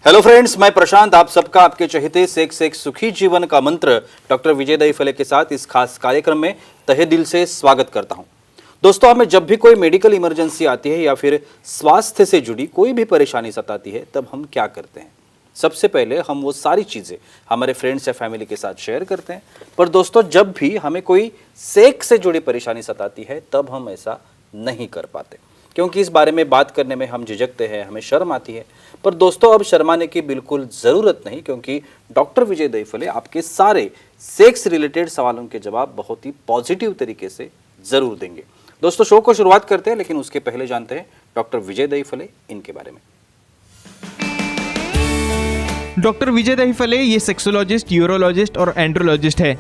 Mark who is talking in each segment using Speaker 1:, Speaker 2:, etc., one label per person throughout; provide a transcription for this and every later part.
Speaker 1: Hello friends, मैं प्रशांत आप सबका आपके चहेते सेक्स एक सुखी जीवन का मंत्र डॉक्टर विजय दहीफले के साथ इस खास कार्यक्रम में तहे दिल से स्वागत करता हूं। दोस्तों, हमें जब भी कोई मेडिकल इमरजेंसी आती है या फिर स्वास्थ्य से जुड़ी कोई भी परेशानी सताती है, तब हम क्या करते हैं? सबसे पहले हम वो सारी चीज़ें हमारे फ्रेंड्स या फैमिली के साथ शेयर करते हैं। पर दोस्तों, जब भी हमें कोई सेक्स से जुड़ी परेशानी सताती है, तब हम ऐसा नहीं कर पाते, क्योंकि इस बारे में बात करने में हम झिझकते हैं, हमें शर्म आती है। पर दोस्तों, अब शर्माने की बिल्कुल ज़रूरत नहीं, क्योंकि डॉक्टर विजय दहीफले आपके सारे सेक्स रिलेटेड सवालों के जवाब बहुत ही पॉजिटिव तरीके से ज़रूर देंगे। दोस्तों, शो को शुरुआत करते हैं, लेकिन उसके पहले जानते हैं डॉक्टर विजय दहीफले इनके बारे में।
Speaker 2: डॉक्टर विजय दहीफले ये सेक्सोलॉजिस्ट, यूरोलॉजिस्ट और एंड्रोलॉजिस्ट है।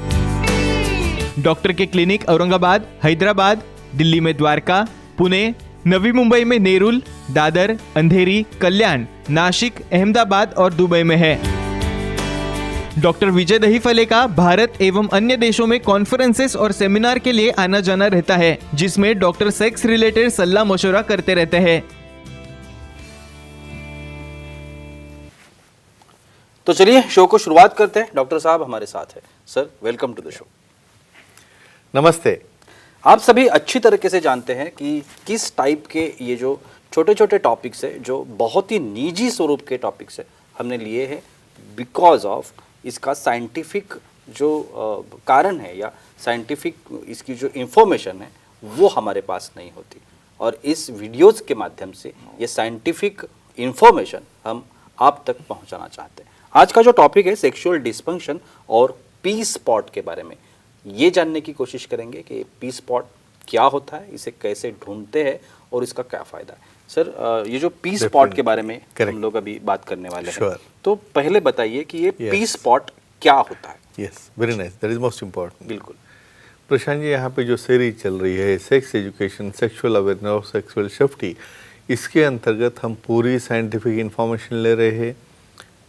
Speaker 2: डॉक्टर के क्लिनिक औरंगाबाद, हैदराबाद, दिल्ली में द्वारका, पुणे, नवी मुंबई में नेरुल, दादर, अंधेरी, कल्याण, नासिक, अहमदाबाद और दुबई में है। डॉक्टर विजय दहीफले का भारत एवं अन्य देशों में कॉन्फ्रेंसेस और सेमिनार के लिए आना जाना रहता है, जिसमें डॉक्टर सेक्स रिलेटेड सलाह मशवरा करते रहते हैं।
Speaker 1: तो चलिए शो को शुरुआत करते हैं। डॉक्टर साहब हमारे साथ है। Sir, welcome to the show.
Speaker 3: नमस्ते।
Speaker 1: आप सभी अच्छी तरीके से जानते हैं कि किस टाइप के ये जो छोटे छोटे टॉपिक्स है, जो बहुत ही निजी स्वरूप के टॉपिक्स है, हमने लिए हैं बिकॉज ऑफ इसका साइंटिफिक जो कारण है या साइंटिफिक इसकी जो इंफॉर्मेशन है वो हमारे पास नहीं होती, और इस वीडियोस के माध्यम से ये साइंटिफिक इंफॉर्मेशन हम आप तक पहुंचाना चाहते हैं। आज का जो टॉपिक है सेक्सुअल डिस्फंक्शन और पी स्पॉट के बारे में ये जानने की कोशिश करेंगे कि पी स्पॉट क्या होता है, इसे कैसे ढूंढते हैं और इसका क्या फ़ायदा है। सर, ये जो पी स्पॉट के बारे में हम लोग अभी बात करने वाले हैं, तो पहले बताइए कि ये पी स्पॉट क्या होता है।
Speaker 3: Yes, very nice, that is most important.
Speaker 1: बिल्कुल
Speaker 3: प्रशांत जी, यहाँ पे जो सीरीज चल रही है सेक्स एजुकेशन, सेक्सुअल अवेयरनेस और सेक्सुअल सेफ्टी, इसके अंतर्गत हम पूरी साइंटिफिक इंफॉर्मेशन ले रहे हैं।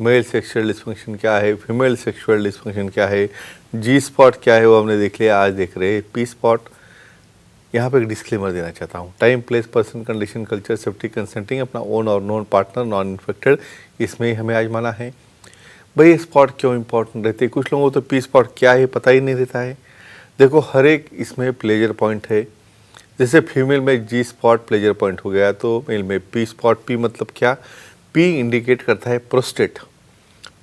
Speaker 3: मेल सेक्सुअल डिस्फंक्शन क्या है, फीमेल सेक्सुअल डिस्फंक्शन क्या है, जी स्पॉट क्या है वो हमने देख लिया, आज देख रहे हैं पी स्पॉट। यहाँ पे एक डिस्क्लेमर देना चाहता हूँ। Time, place, person, condition, culture, safety, consenting, अपना ओन और नॉन पार्टनर, नॉन इन्फेक्टेड, इसमें ही हमें आजमाना है। भाई, स्पॉट क्यों इंपॉर्टेंट रहते हैं? कुछ लोगों को तो पी स्पॉट क्या है पता ही नहीं रहता है। देखो, हर एक इसमें प्लेजर पॉइंट है। जैसे फीमेल में जी स्पॉट प्लेजर पॉइंट हो गया, तो मेल में पी स्पॉट। पी मतलब क्या? पी इंडिकेट करता है प्रोस्टेट।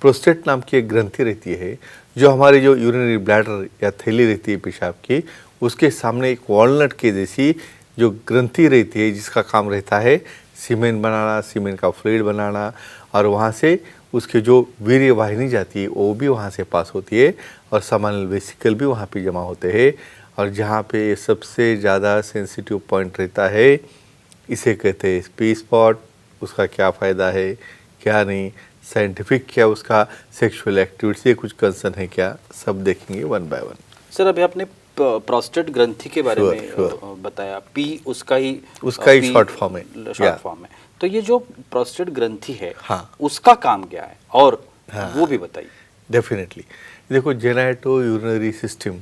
Speaker 3: प्रोस्टेट नाम की एक ग्रंथि रहती है जो हमारे जो यूरिनरी ब्लैडर या थैली रहती है पेशाब की, उसके सामने एक वॉलनट के जैसी जो ग्रंथि रहती है, जिसका काम रहता है सीमेन बनाना, सीमेन का फ्लूइड बनाना, और वहाँ से उसके जो वीर्य वाहिनी जाती है वो भी वहाँ से पास होती है, और समानल वेसिकल भी वहाँ पे जमा होते हैं। और जहाँ पे सबसे ज़्यादा सेंसिटिव पॉइंट रहता है, इसे कहते हैं पी स्पॉट। उसका क्या फ़ायदा है, क्या नहीं, साइंटिफिक क्या उसका सेक्सुअल एक्टिविटी से कुछ कंसर्न है क्या, सब देखेंगे वन बाय वन।
Speaker 1: सर, अभी आपने प्रोस्टेट ग्रंथि के बारे में बताया। पी उसका ही
Speaker 3: शॉर्ट फॉर्म है,
Speaker 1: शॉर्ट फॉर्म है। तो ये जो प्रोस्टेट ग्रंथि है,
Speaker 3: हाँ,
Speaker 1: उसका काम क्या है, और वो भी बताइए।
Speaker 3: डेफिनेटली। देखो, जेनाइटो यूरिनरी सिस्टम,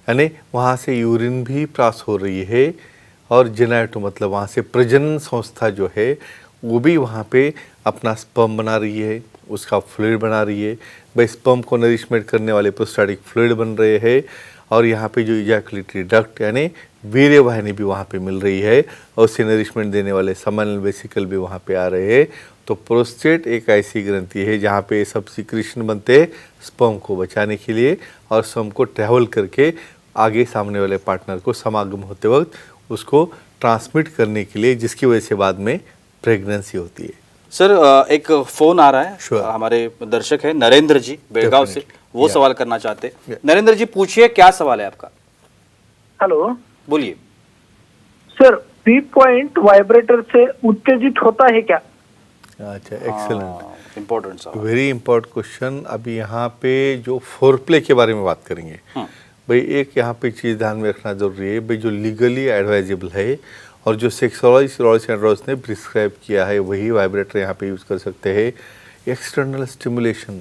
Speaker 3: यानी वहाँ से यूरिन भी पास हो रही है, और जेनाइटो मतलब वहाँ से प्रजनन संस्था जो है वो भी वहाँ पे अपना स्पर्म बना रही है, उसका फ्लूइड बना रही है। भाई, स्पर्म को नरिशमेंट करने वाले प्रोस्टैटिक फ्लूइड बन रहे हैं, और यहाँ पे जो इजैकुलेटरी डक्ट यानी वीर्य वाहिनी भी वहाँ पे मिल रही है, और उसे नरिशमेंट देने वाले समानल वेसिकल भी वहाँ पे आ रहे हैं। तो प्रोस्टेट एक ऐसी ग्रंथि है जहाँ पे सब सिक्रीशन बनते हैं स्पर्म को बचाने के लिए, और स्पर्म को ट्रैवल करके आगे सामने वाले पार्टनर को समागम होते वक्त उसको ट्रांसमिट करने के लिए, जिसकी वजह से बाद में प्रेगनेंसी होती है।
Speaker 1: सर, एक फोन आ रहा है। हमारे दर्शक है नरेंद्र जी बेलगांव से, वो सवाल करना चाहते हैं। नरेंद्र जी, पूछिए, क्या सवाल है आपका?
Speaker 4: हेलो,
Speaker 1: बोलिए।
Speaker 4: सर, पी पॉइंट वाइब्रेटर से उत्तेजित होता है क्या?
Speaker 3: अच्छा, एक्सीलेंट,
Speaker 1: इम्पोर्टेंट सवाल,
Speaker 3: वेरी इंपॉर्टेंट क्वेश्चन। अभी यहाँ पे जो फोरप्ले के बारे में बात करेंगे। भाई, एक यहाँ पे चीज़ ध्यान में रखना जरूरी है। भाई, जो लीगली एडवाइजेबल है और जो सेक्सोलॉजिस्ट ने प्रिस्क्राइब किया है, वही वाइब्रेटर यहाँ पे यूज़ कर सकते हैं। एक्सटर्नल स्टिमुलेशन,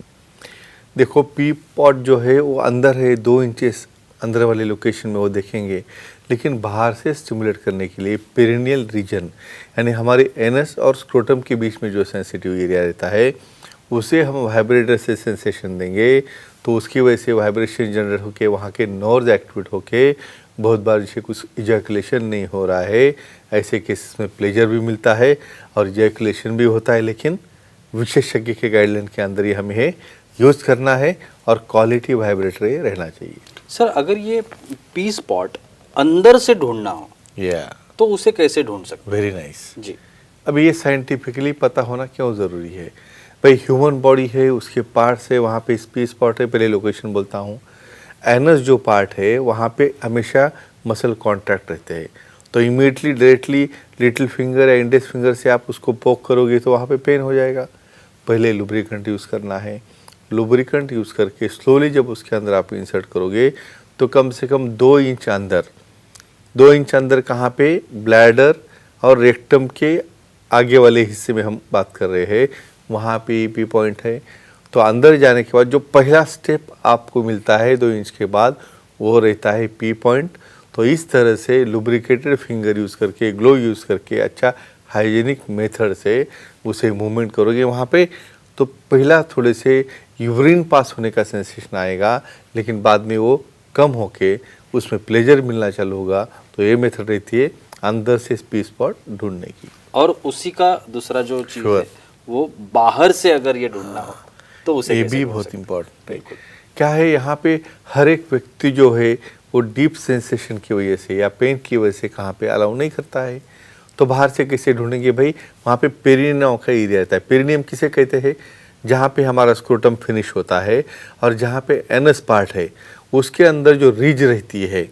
Speaker 3: देखो पी पॉट जो है वो अंदर है, 2 इंचेस अंदर वाले लोकेशन में वो देखेंगे, लेकिन बाहर से स्टिमुलेट करने के लिए पेरिनियल रीजन यानी हमारे एनस और स्क्रोटम के बीच में जो सेंसिटिव एरिया रहता है उसे हम वाइब्रेटर से सेंसेशन देंगे तो उसकी वजह से वाइब्रेशन जनरेट होके वहाँ के नर्व्स एक्टिवेट होके बहुत बार जैसे कुछ इजैकुलेशन नहीं हो रहा है, ऐसे केसेस में प्लेजर भी मिलता है और इजैकुलेशन भी होता है, लेकिन विशेषज्ञ के गाइडलाइन के अंदर ही हमें यूज़ करना है और क्वालिटी वाइब्रेटर ये रहना चाहिए।
Speaker 1: सर अगर ये पी स्पॉट अंदर से ढूंढना हो तो उसे कैसे ढूंढ सकते
Speaker 3: वेरी नाइस।
Speaker 1: जी।
Speaker 3: अब ये साइंटिफिकली पता होना क्यों ज़रूरी है? भाई ह्यूमन बॉडी है, उसके पार्ट्स है, वहाँ पे स्पी स्पॉट है, पहले लोकेशन बोलता हूँ। एनस जो पार्ट है वहाँ पे हमेशा मसल कॉन्ट्रैक्ट रहते हैं, तो इमीडिएटली डायरेक्टली लिटिल फिंगर या इंडेक्स फिंगर से आप उसको पोक करोगे तो वहाँ पे पेन हो जाएगा। पहले लुब्रिकेंट यूज़ करना है, लुब्रिकेंट यूज़ करके स्लोली जब उसके अंदर आप इंसर्ट करोगे तो कम से कम 2 इंच अंदर, 2 इंच अंदर कहाँ पे? ब्लैडर और रेक्टम के आगे वाले हिस्से में हम बात कर रहे हैं, वहाँ पे पी पॉइंट है। तो अंदर जाने के बाद जो पहला स्टेप आपको मिलता है 2 इंच के बाद, वो रहता है पी पॉइंट। तो इस तरह से लुब्रिकेटेड फिंगर यूज़ करके, ग्लो यूज़ करके, अच्छा हाइजीनिक मेथड से उसे मूवमेंट करोगे वहाँ पे, तो पहला थोड़े से यूरिन पास होने का सेंसेशन आएगा, लेकिन बाद में वो कम होके उसमें प्लेजर मिलना चालू होगा। तो ये मेथड रहती है अंदर से पी स्पॉट ढूंढने की।
Speaker 1: और उसी का दूसरा जो चीज है वो बाहर से अगर ये ढूंढना हो तो उसे
Speaker 3: ये
Speaker 1: कैसे
Speaker 3: भी
Speaker 1: ढूंढ
Speaker 3: बहुत
Speaker 1: सकते हैं?
Speaker 3: इम्पोर्टेंट है। क्या है, यहाँ पे हर एक व्यक्ति जो है वो डीप सेंसेशन की वजह से या पेन की वजह से कहाँ पे अलाउ नहीं करता है, तो बाहर से कैसे ढूंढेंगे? भाई वहाँ पे पेरिनियम का एरिया रहता है। पेरिनियम किसे कहते हैं? जहाँ पे हमारा स्क्रोटम फिनिश होता है और जहाँ पे एनस पार्ट है उसके अंदर जो रिज रहती है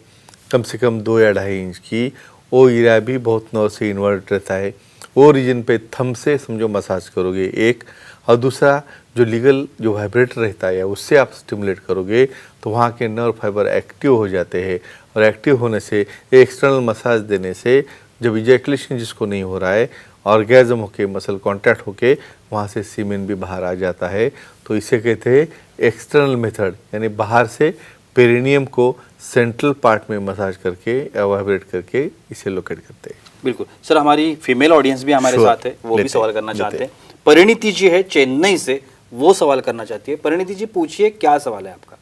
Speaker 3: कम से कम 2 या 2.5 इंच की, वो एरिया भी बहुत नर्व से इन्वर्ट रहता है। वो रीजन पे थंब से समझो मसाज करोगे एक, और दूसरा जो लीगल जो वाइब्रेटर रहता है उससे आप स्टिमुलेट करोगे तो वहाँ के नर्व फाइबर एक्टिव हो जाते हैं, और एक्टिव होने से एक्सटर्नल मसाज देने से जब इजैकुलेशन जिसको नहीं हो रहा है, ऑर्गेज्म होके मसल कॉन्टैक्ट होके वहाँ से सीमेन भी बाहर आ जाता है। तो इसे कहते हैं एक्सटर्नल मेथड, यानी बाहर से पेरिनियम को सेंट्रल पार्ट में मसाज करके या वाइब्रेट करके इसे लोकेट करते हैं।
Speaker 1: बिल्कुल सर, हमारी फीमेल ऑडियंस भी हमारे
Speaker 3: Sure,
Speaker 1: साथ है, वो भी
Speaker 3: लेते
Speaker 1: सवाल
Speaker 3: हैं,
Speaker 1: करना
Speaker 3: लेते
Speaker 1: चाहते हैं। परिणीति जी है चेन्नई से, वो सवाल करना चाहती है। परिणीति जी पूछिए, क्या सवाल है आपका?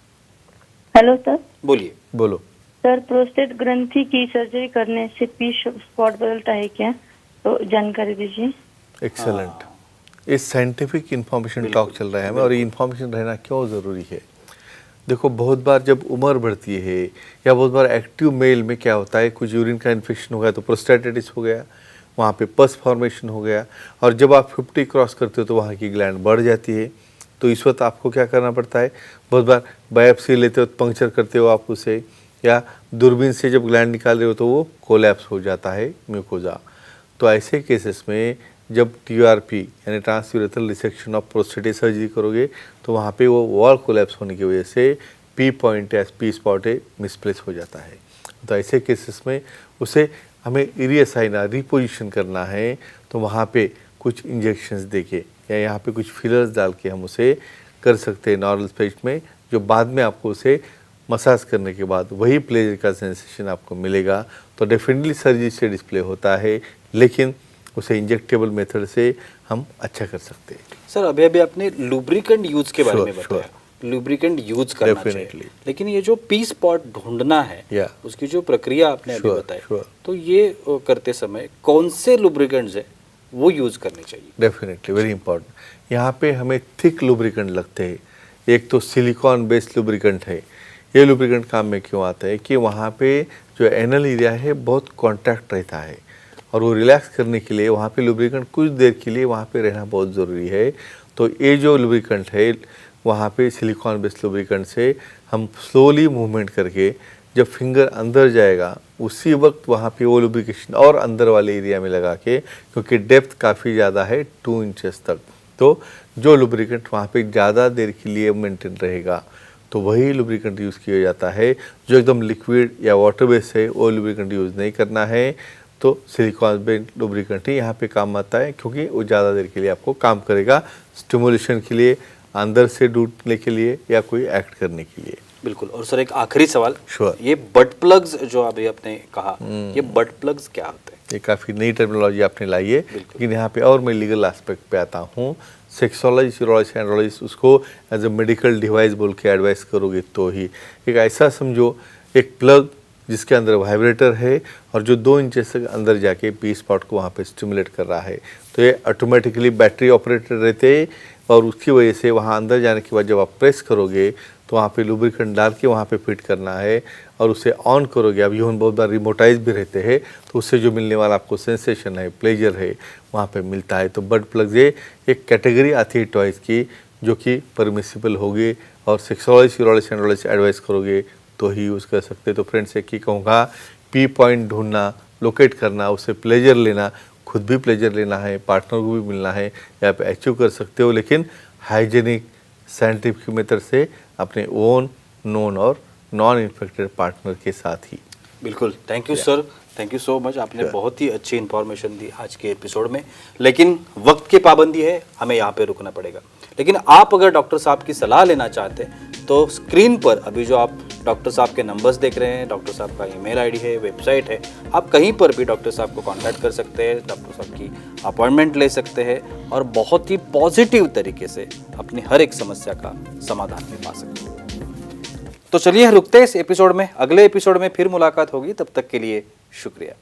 Speaker 5: Hello sir.
Speaker 1: बोलिए।
Speaker 3: बोलो।
Speaker 5: सर, प्रोस्टेट ग्रंथि की सर्जरी करने से पी स्पॉट बदलता है क्या? तो जानकारी दीजिए।
Speaker 3: एक्सेलेंट। इस साइंटिफिक इंफॉर्मेशन टॉक चल रहा है हमें, और ये इंफॉर्मेशन रहना क्यों ज़रूरी है? देखो, बहुत बार जब उम्र बढ़ती है या बहुत बार एक्टिव मेल में क्या होता है, कुछ यूरिन का इन्फेक्शन हो गया तो प्रोस्टेटाइटिस हो गया, वहाँ पे पस फॉर्मेशन हो गया, और जब आप 50 क्रॉस करते हो तो वहाँ की ग्लैंड बढ़ जाती है। तो इस वक्त आपको क्या करना पड़ता है? बहुत बार बायोप्सी लेते हो, पंक्चर करते हो आप उसे, या दूरबीन से जब ग्लैंड निकाल रहे हो तो वो कोलैप्स हो जाता है म्यूकोजा। तो ऐसे केसेस में जब TURP यानी transurethral resection of prostate surgery करोगे तो वहाँ पे वो वॉल कोलैप्स होने की वजह से पी पॉइंट या पी स्पॉट मिसप्लेस हो जाता है। तो ऐसे केसेस में उसे हमें इरियसाइना रिपोजिशन करना है, तो वहाँ पे कुछ इंजेक्शंस देके या यहाँ पे कुछ फिलर्स डाल के हम उसे कर सकते हैं नॉर्मल स्पेस में, जो बाद में आपको उसे मसाज करने के बाद वही प्लेजर का सेंसेशन आपको मिलेगा। तो डेफिनेटली सर्जरी से डिस्प्ले होता है, लेकिन उसे इंजेक्टेबल मेथड से हम अच्छा कर सकते हैं।
Speaker 1: सर अभी अभी आपने लुब्रिकेंट यूज के बारे में
Speaker 3: Sure,
Speaker 1: बताया, लुब्रिकेंट यूज करना चाहिए,
Speaker 3: Definitely.
Speaker 1: लेकिन ये जो पी स्पॉट ढूंढना है
Speaker 3: Yeah.
Speaker 1: उसकी जो प्रक्रिया आपने अभी
Speaker 3: Sure,
Speaker 1: बताई,
Speaker 3: sure.
Speaker 1: तो ये करते समय कौन से लुब्रिकेंट्स है वो यूज करने चाहिए?
Speaker 3: Definitely very important. यहाँ पे हमें थिक लुब्रिकेंट लगते हैं। एक तो सिलिकॉन बेस्ड लुब्रिकेंट है। ये लुब्रिकेंट काम में क्यों आता है कि वहाँ पे जो एनल एरिया है बहुत कॉन्टैक्ट रहता है, और वो रिलैक्स करने के लिए वहाँ पे लुब्रिकेंट कुछ देर के लिए वहाँ पे रहना बहुत ज़रूरी है। तो ये जो लुब्रिकेंट है वहाँ पे सिलिकॉन बेस्ड लुब्रिकेंट से हम स्लोली मूवमेंट करके जब फिंगर अंदर जाएगा उसी वक्त वहाँ पे वो लुब्रिकेशन और अंदर वाले एरिया में लगा के, क्योंकि डेप्थ काफ़ी ज़्यादा है 2 इंचेस तक, तो जो लुब्रिकेंट वहाँ पे ज़्यादा देर के लिए मेंटेन रहेगा तो वही लुब्रिकेंट यूज़ किया जाता है। जो एकदम लिक्विड या वाटर बेस्ड है वो लुब्रिकेंट यूज़ नहीं करना है। तो सिलिकॉन बेस्ड लुब्रिकेंट ही यहाँ पे काम आता है, क्योंकि वो ज़्यादा देर के लिए आपको काम करेगा, स्टिमुलेशन के लिए, अंदर से ढूंढने के लिए या कोई एक्ट करने के लिए।
Speaker 1: बिल्कुल। और सर एक आखिरी सवाल,
Speaker 3: Sure.
Speaker 1: ये बट प्लग्स जो अभी आपने कहा, ये बट प्लग्स क्या होते हैं?
Speaker 3: ये काफ़ी नई टर्मिनोलॉजी आपने लाई है, लेकिन यहाँ पे और मैं लीगल एस्पेक्ट पे आता हूँ। सेक्सोलॉजिस्ट, यूरोलॉजिस्ट, एंड्रोलॉजिस्ट उसको एज अ मेडिकल डिवाइस बोल के एडवाइस करोगे तो ही। एक ऐसा समझो एक प्लग जिसके अंदर वाइब्रेटर है और जो 2 इंच से अंदर जाके पी स्पॉट को वहाँ पे स्टिमुलेट कर रहा है, तो ये ऑटोमेटिकली बैटरी ऑपरेटेड रहते हैं और उसकी वजह से वहाँ अंदर जाने के बाद जब आप प्रेस करोगे तो वहाँ पे लुब्रिकेंट डाल के वहाँ पे फिट करना है और उसे ऑन करोगे। अब यूँ बहुत बार रिमोटाइज भी रहते हैं तो उससे जो मिलने वाला आपको सेंसेशन है, प्लेजर है, वहाँ पे मिलता है। तो बड प्लग ये एक कैटेगरी आती है टॉयज़ की जो कि परमिसिबल होगी और सेक्सोलॉजिस्ट, यूरोलॉजिस्ट, एंड्रोलॉजिस्ट एडवाइस करोगे तो ही यूज़ कर सकते। तो फ्रेंड्स एक ही कहूँगा, पी पॉइंट ढूंढना, लोकेट करना, उससे प्लेजर लेना, खुद भी प्लेजर लेना है, पार्टनर को भी मिलना है, या आप अचीव कर सकते हो लेकिन हाइजेनिक साइंटिफिक मेथड से अपने ओन नोन और नॉन इन्फेक्टेड पार्टनर के साथ ही।
Speaker 1: बिल्कुल, thank you sir, thank you so much. आपने बहुत ही अच्छी इन्फॉर्मेशन दी आज के एपिसोड में, लेकिन वक्त की पाबंदी है, हमें यहाँ पे रुकना पड़ेगा। लेकिन आप अगर डॉक्टर साहब की सलाह लेना चाहते हैं तो स्क्रीन पर अभी जो आप डॉक्टर साहब के नंबर्स देख रहे हैं, डॉक्टर साहब का ईमेल आईडी है, वेबसाइट है, आप कहीं पर भी डॉक्टर साहब को कांटेक्ट कर सकते हैं, डॉक्टर साहब की अपॉइंटमेंट ले सकते हैं और बहुत ही पॉजिटिव तरीके से अपनी हर एक समस्या का समाधान भी पा सकते हैं। तो चलिए रुकते हैं इस एपिसोड में, अगले एपिसोड में फिर मुलाकात होगी, तब तक के लिए शुक्रिया।